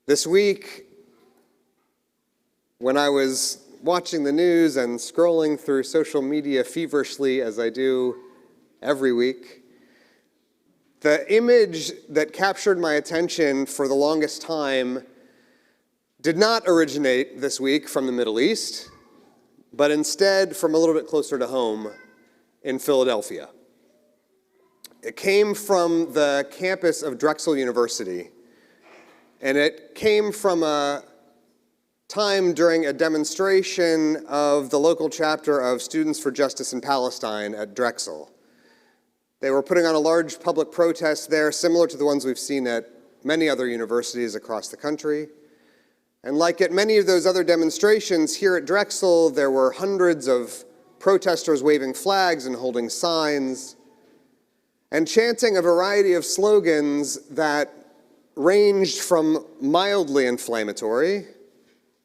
This week, when I was watching the news and scrolling through social media feverishly, as I do every week, the image that captured my attention for the longest time did not originate this week from the Middle East, but instead from a little bit closer to home in Philadelphia. It came from the campus of Drexel University, and it came from a time during a demonstration of the local chapter of Students for Justice in Palestine at Drexel. They were putting on a large public protest there, similar to the ones we've seen at many other universities across the country. And like at many of those other demonstrations, here at Drexel, there were hundreds of protesters waving flags and holding signs and chanting a variety of slogans that ranged from mildly inflammatory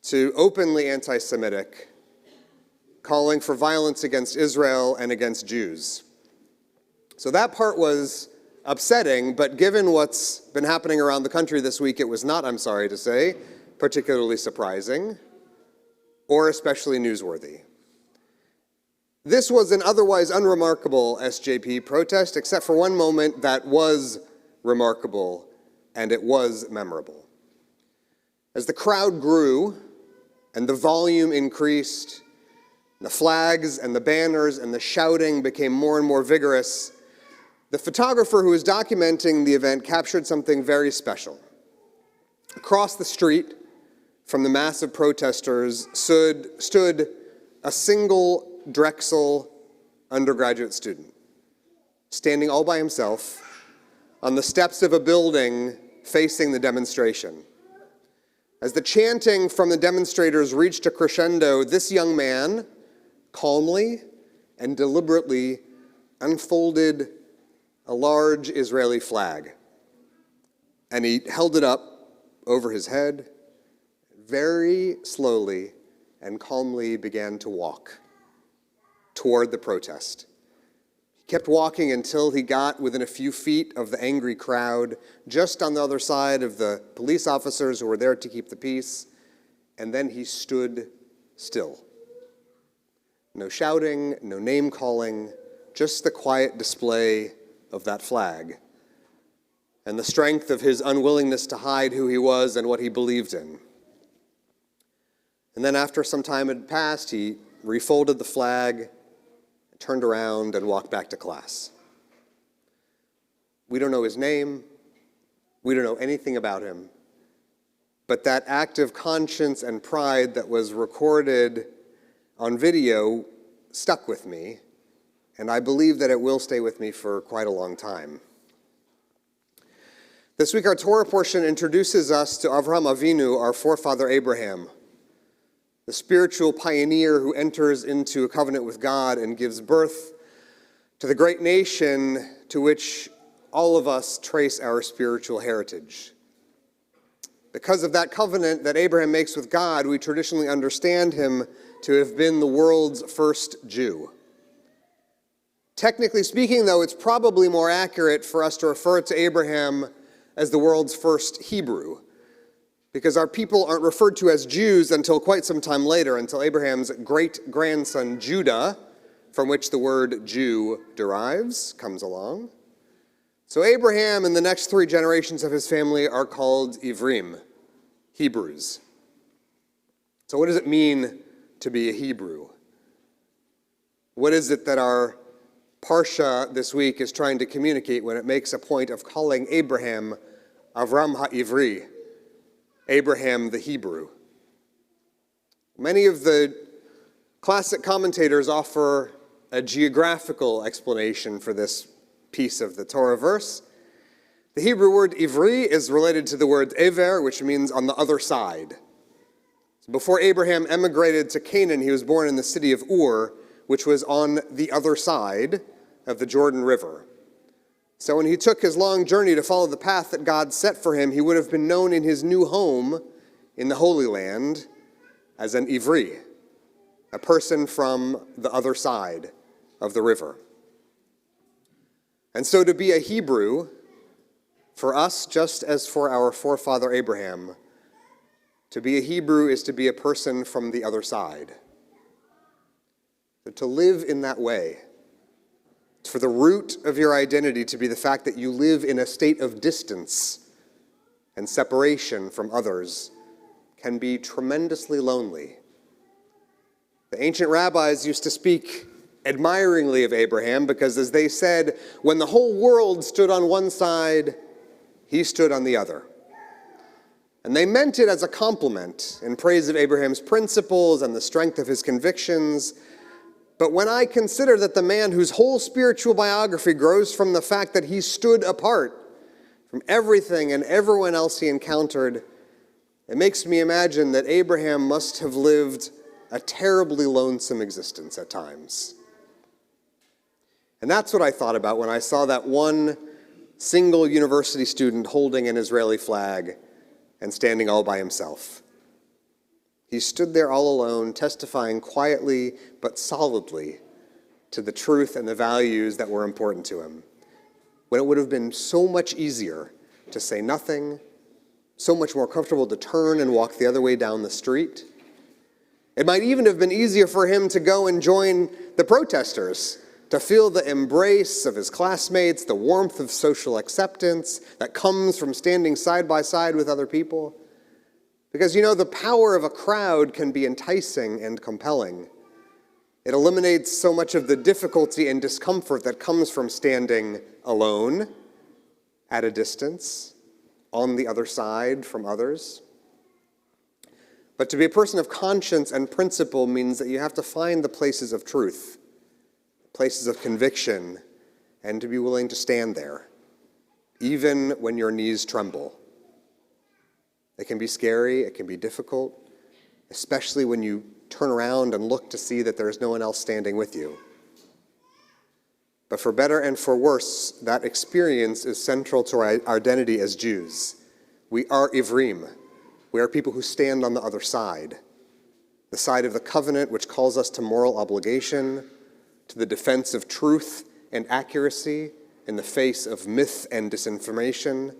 to openly anti-Semitic, calling for violence against Israel and against Jews. So that part was upsetting, but given what's been happening around the country this week, it was not, I'm sorry to say, particularly surprising or especially newsworthy. This was an otherwise unremarkable SJP protest, except for one moment that was remarkable, and it was memorable. As the crowd grew and the volume increased, the flags and the banners and the shouting became more and more vigorous, the photographer who was documenting the event captured something very special. Across the street from the massive protesters stood a single Drexel undergraduate student, standing all by himself on the steps of a building facing the demonstration. As the chanting from the demonstrators reached a crescendo, this young man calmly and deliberately unfolded a large Israeli flag, and he held it up over his head, very slowly and calmly began to walk toward the protest. He kept walking until he got within a few feet of the angry crowd, just on the other side of the police officers who were there to keep the peace, and then he stood still. No shouting, no name calling, just the quiet display of that flag and the strength of his unwillingness to hide who he was and what he believed in. And then after some time had passed, he refolded the flag, turned around, and walked back to class. We don't know his name. We don't know anything about him. But that act of conscience and pride that was recorded on video stuck with me, and I believe that it will stay with me for quite a long time. This week, our Torah portion introduces us to Avraham Avinu, our forefather Abraham, the spiritual pioneer who enters into a covenant with God and gives birth to the great nation to which all of us trace our spiritual heritage. Because of that covenant that Abraham makes with God, we traditionally understand him to have been the world's first Jew. Technically speaking, though, it's probably more accurate for us to refer to Abraham as the world's first Hebrew, because our people aren't referred to as Jews until quite some time later, until Abraham's great-grandson Judah, from which the word Jew derives, comes along. So Abraham and the next 3 generations of his family are called Ivrim, Hebrews. So what does it mean to be a Hebrew? What is it that our Parsha this week is trying to communicate when it makes a point of calling Abraham Avram HaIvri, Abraham the Hebrew? Many of the classic commentators offer a geographical explanation for this piece of the Torah verse. The Hebrew word Ivri is related to the word Ever, which means on the other side. So before Abraham emigrated to Canaan, he was born in the city of Ur, which was on the other side of the Jordan River. So when he took his long journey to follow the path that God set for him, he would have been known in his new home in the Holy Land as an Ivri, a person from the other side of the river. And so to be a Hebrew, for us, just as for our forefather Abraham, To be a Hebrew is to be a person from the other side. To live in that way, for the root of your identity to be the fact that you live in a state of distance and separation from others, can be tremendously lonely. The ancient rabbis used to speak admiringly of Abraham because, as they said, when the whole world stood on one side, he stood on the other. And they meant it as a compliment in praise of Abraham's principles and the strength of his convictions. But when I consider that the man whose whole spiritual biography grows from the fact that he stood apart from everything and everyone else he encountered, it makes me imagine that Abraham must have lived a terribly lonesome existence at times. And that's what I thought about when I saw that one single university student holding an Israeli flag and standing all by himself. He stood there all alone, testifying quietly but solidly to the truth and the values that were important to him, when it would have been so much easier to say nothing, so much more comfortable to turn and walk the other way down the street. It might even have been easier for him to go and join the protesters, to feel the embrace of his classmates, the warmth of social acceptance that comes from standing side by side with other people. Because, the power of a crowd can be enticing and compelling. It eliminates so much of the difficulty and discomfort that comes from standing alone, at a distance, on the other side from others. But to be a person of conscience and principle means that you have to find the places of truth, places of conviction, and to be willing to stand there, even when your knees tremble. It can be scary, it can be difficult, especially when you turn around and look to see that there's no one else standing with you. But for better and for worse, that experience is central to our identity as Jews. We are Ivrim. We are people who stand on the other side, the side of the covenant which calls us to moral obligation, to the defense of truth and accuracy in the face of myth and disinformation,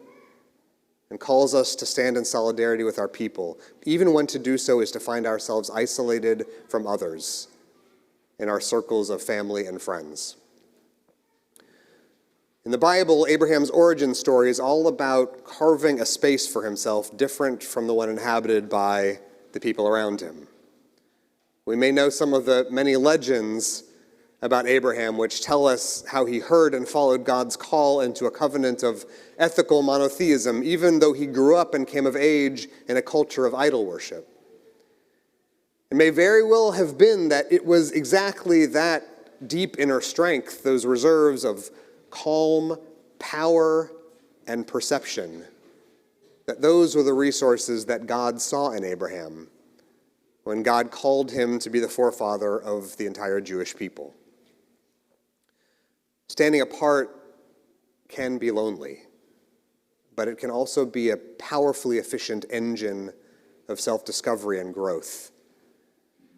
and calls us to stand in solidarity with our people, even when to do so is to find ourselves isolated from others in our circles of family and friends. In the Bible, Abraham's origin story is all about carving a space for himself different from the one inhabited by the people around him. We may know some of the many legends about Abraham which tell us how he heard and followed God's call into a covenant of ethical monotheism, even though he grew up and came of age in a culture of idol worship. It may very well have been that it was exactly that deep inner strength, those reserves of calm, power, and perception, that those were the resources that God saw in Abraham when God called him to be the forefather of the entire Jewish people. Standing apart can be lonely, but it can also be a powerfully efficient engine of self-discovery and growth.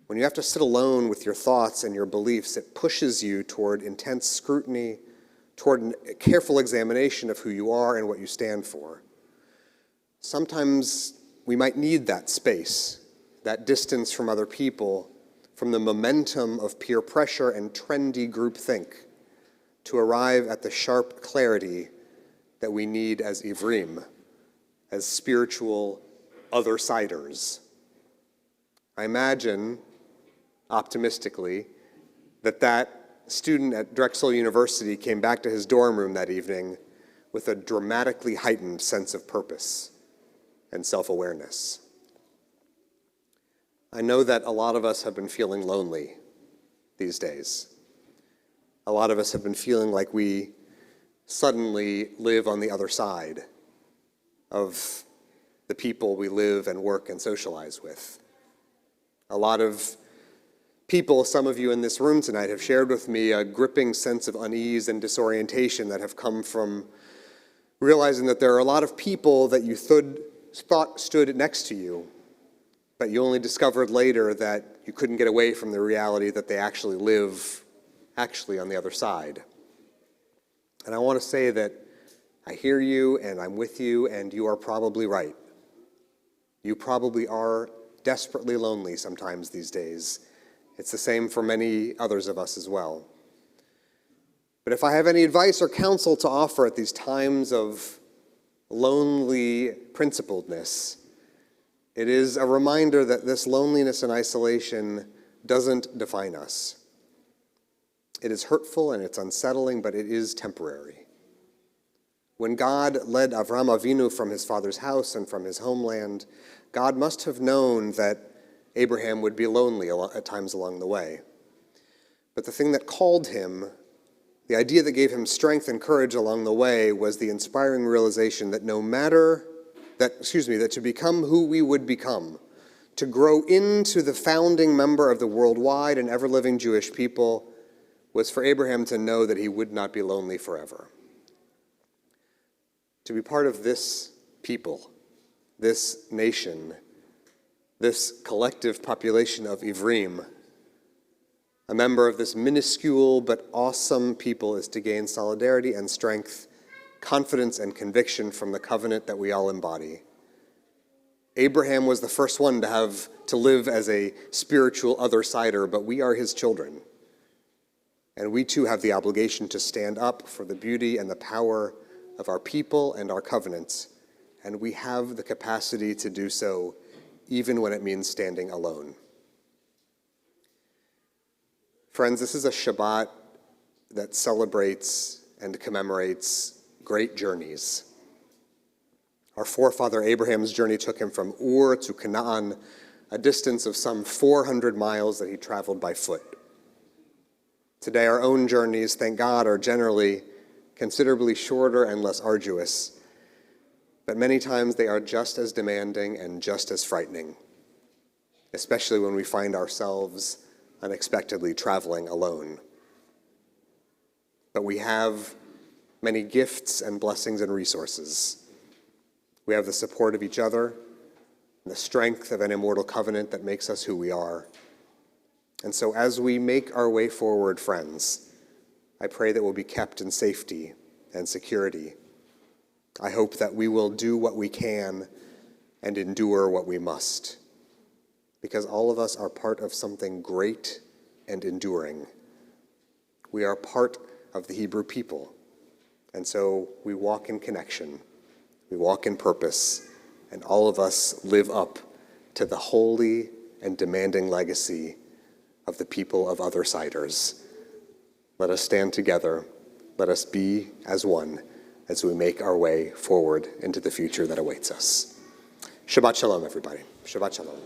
When you have to sit alone with your thoughts and your beliefs, it pushes you toward intense scrutiny, toward a careful examination of who you are and what you stand for. Sometimes we might need that space, that distance from other people, from the momentum of peer pressure and trendy groupthink, to arrive at the sharp clarity that we need as Ivrim, as spiritual other-siders. I imagine, optimistically, that student at Drexel University came back to his dorm room that evening with a dramatically heightened sense of purpose and self-awareness. I know that a lot of us have been feeling lonely these days. A lot of us have been feeling like we suddenly live on the other side of the people we live and work and socialize with. A lot of people, some of you in this room tonight, have shared with me a gripping sense of unease and disorientation that have come from realizing that there are a lot of people that you thought stood next to you, but you only discovered later that you couldn't get away from the reality that they actually live on the other side. And I want to say that I hear you and I'm with you, and you are probably right. You probably are desperately lonely sometimes these days. It's the same for many others of us as well. But if I have any advice or counsel to offer at these times of lonely principledness, it is a reminder that this loneliness and isolation doesn't define us. It is hurtful and it's unsettling, but it is temporary. When God led Avram Avinu from his father's house and from his homeland, God must have known that Abraham would be lonely at times along the way. But the thing that called him, the idea that gave him strength and courage along the way, was the inspiring realization that that to become who we would become, to grow into the founding member of the worldwide and ever-living Jewish people, was for Abraham to know that he would not be lonely forever. To be part of this people, this nation, this collective population of Ivrim, a member of this minuscule but awesome people, is to gain solidarity and strength, confidence and conviction from the covenant that we all embody. Abraham was the first one to live as a spiritual other-sider, but we are his children. And we too have the obligation to stand up for the beauty and the power of our people and our covenants, and we have the capacity to do so even when it means standing alone. Friends, this is a Shabbat that celebrates and commemorates great journeys. Our forefather Abraham's journey took him from Ur to Canaan, a distance of some 400 miles that he traveled by foot. Today, our own journeys, thank God, are generally considerably shorter and less arduous, but many times they are just as demanding and just as frightening, especially when we find ourselves unexpectedly traveling alone. But we have many gifts and blessings and resources. We have the support of each other, and the strength of an immortal covenant that makes us who we are. And so as we make our way forward, friends, I pray that we'll be kept in safety and security. I hope that we will do what we can and endure what we must, because all of us are part of something great and enduring. We are part of the Hebrew people, and so we walk in connection, we walk in purpose, and all of us live up to the holy and demanding legacy of the people of other-siders. Let us stand together. Let us be as one as we make our way forward into the future that awaits us. Shabbat shalom, everybody. Shabbat shalom.